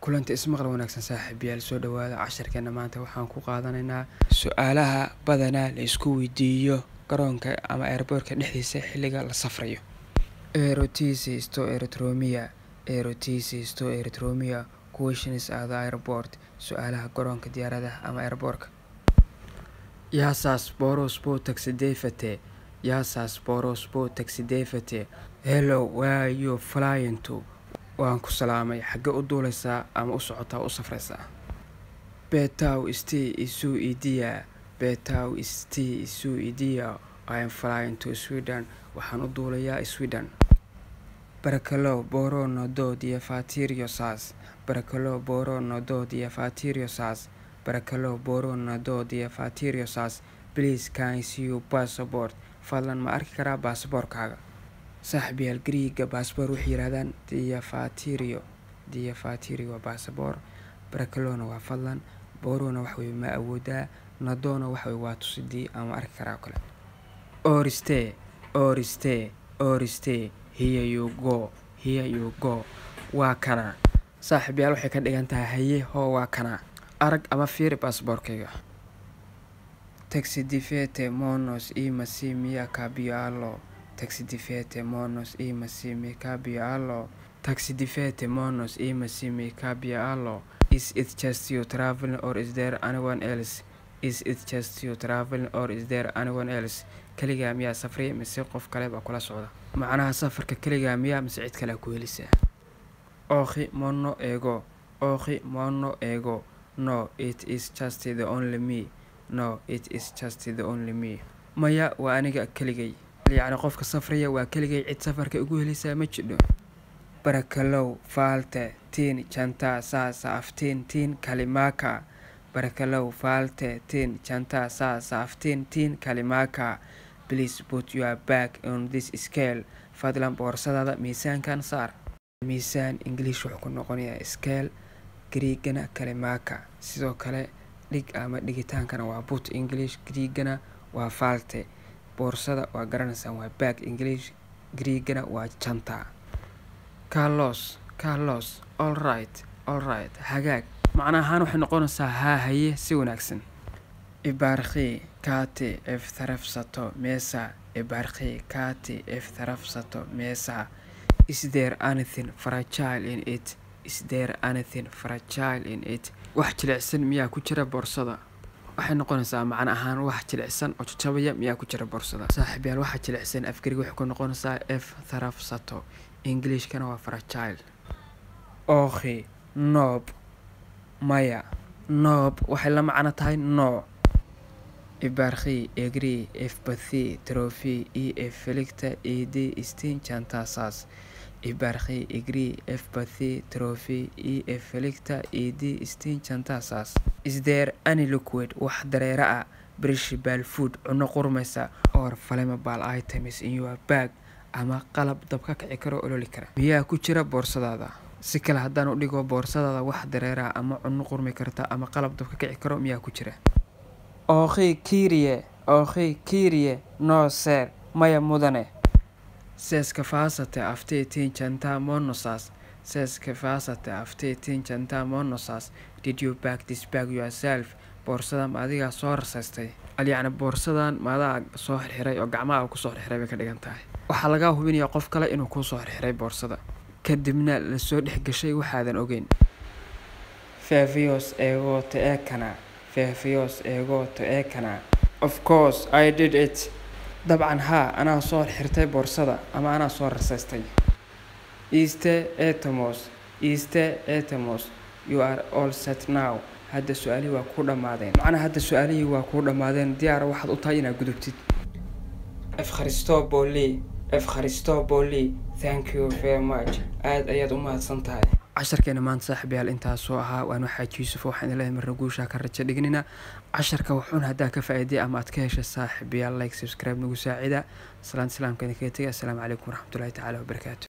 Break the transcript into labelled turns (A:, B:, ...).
A: kulanti ismaqal wanaagsan saaxiibayaal soo dhawaada casharkeena maanta waxaan ku qaadanaynaa su'aalaha badanaa la isku weydiiyo garoonka ama airportka dhexdiisa xilliga la safrayo. Aerothesis to erythromia questions at the airport. Su'aalaha garoonka diyaaradaha ama airportka. Yaasas boros po taxi defete. Hello, where are you flying to? Waan ku salaamay xagga u duulaysaa ama u socotaa u safraysaa. Betau isti isu idia. I am flying to Sweden. Waxaan u duulayaa Sweden. Barakalo boro no do dia fatiriosas. Please can I see your passport? Fadlan ma arki karaa baasaboorkaaga? saaxiibayaal Greek passport waxay yiraahdaan diafatirio passport. Barakalona waa fadlan, borona wax way ma awoodaa, nadona wax way waa tusidii ama arki karaa kale. Oriste. Here you go. Waa kana. saaxiibayaal waxay ka dhigan tahay haye ho waa kana. Arag ama fiiri passportkayga. Taxi difete monos I masimia cabialo. Is it just you traveling or is there anyone else? Kaligaa miyaa safray mise qof kale baa kula socda? Macnaha safarka kaligaa miyaa mise cid kale ku helisaa? Ohi mono ego. No, it is just the only me. Maya waa aniga kaligay. يعني qofka safraya waa kaligay cid safarka ugu helisaa ma jiro. Barakalow falte tin chanta sa aftin tin kalimaka. Please put your bag on this scale. Fadlan boorsadaada miisaankan saar. Miisaan English wuxuu ku noqonayaa scale, Greekana kalimaka. sidoo kale dhig ama dhigitaankana waa put English, Greekana waa falte. boorsada waa garanaysaan waa bag English, Greekana waa chanta. Carlos. All right. Hagaag. Macnaha waxay noqonaysaa haa haye si wanaagsan. Ibarqi kate if tarafsato mesa. Is there anything fragile in it? Wax jilicsan miyaa ku jira boorsada? waxay noqonaysaa macna ahaan wax jilicsan oo jabaya miyaa ku jira boorsada. saaxiibayaal waxa jilicsan afkariga wuxuu ku noqonaysaa if tarafsato. Englishkana waa fragile. Ohi nob. Maya nob waxay la macno tahay no. Ibarqi agree if bathi trophy if felicta ed istin chantasas. Ibarqi agree if bathi trophy if felicta ed istin chantasas. Is there any liquid wax dareera ah perishable food cuno qurmaysa or flammable items in your bag ama qalab dabka kici karo ololi kara miyaa ku jira boorsadaada? si kale haddaan u dhigo boorsadaada wax dareera ama cuno qurmi karta ama qalab dabka kici karo miyaa ku jira? Ohi kirie no sir maya mudane. Seska faasate afte tin chanta monosas. Did you pack this bag yourself? Boorsadan ma adiga soo rasaystay? Yacni boorsadan ma adaa soo xirxiray oo gacmaha ku soo xirxiray bay ka dhigan tahay. waxaa laga hubinayaa qof kale inuu ku soo xirxiray boorsada kadibna la soo dhex gashay waxaadan ogeyn. Favios ego to ekana. Of course I did it. dabcan haa anaa soo xirtay boorsada ama anaa soo rasaystay. Iste etemos. You are all set now. hadda su'aalihii waa ku dhamaadeen. macnaha hadda su'aalihii waa ku dhamaadeen diyaar waxaad u tahay inaad gudubtid. Efkharistoboli. Thank you very much. aad ayaad u mahadsan tahay. casharkeena maanta saaxiibayaal intaasoo ahaa waan waxaa Yuusuf waxaan ilaahay mar guusha ka rajo dhignina. casharka wuxuuna haddaa ka faa'iiday ama aad ka heshay saaxiibayaal like subscribe nagu saacida. salaamka idinkaga tagay. assalaamu calaykum waraxmatullaahi tacaala wabarakaatuh.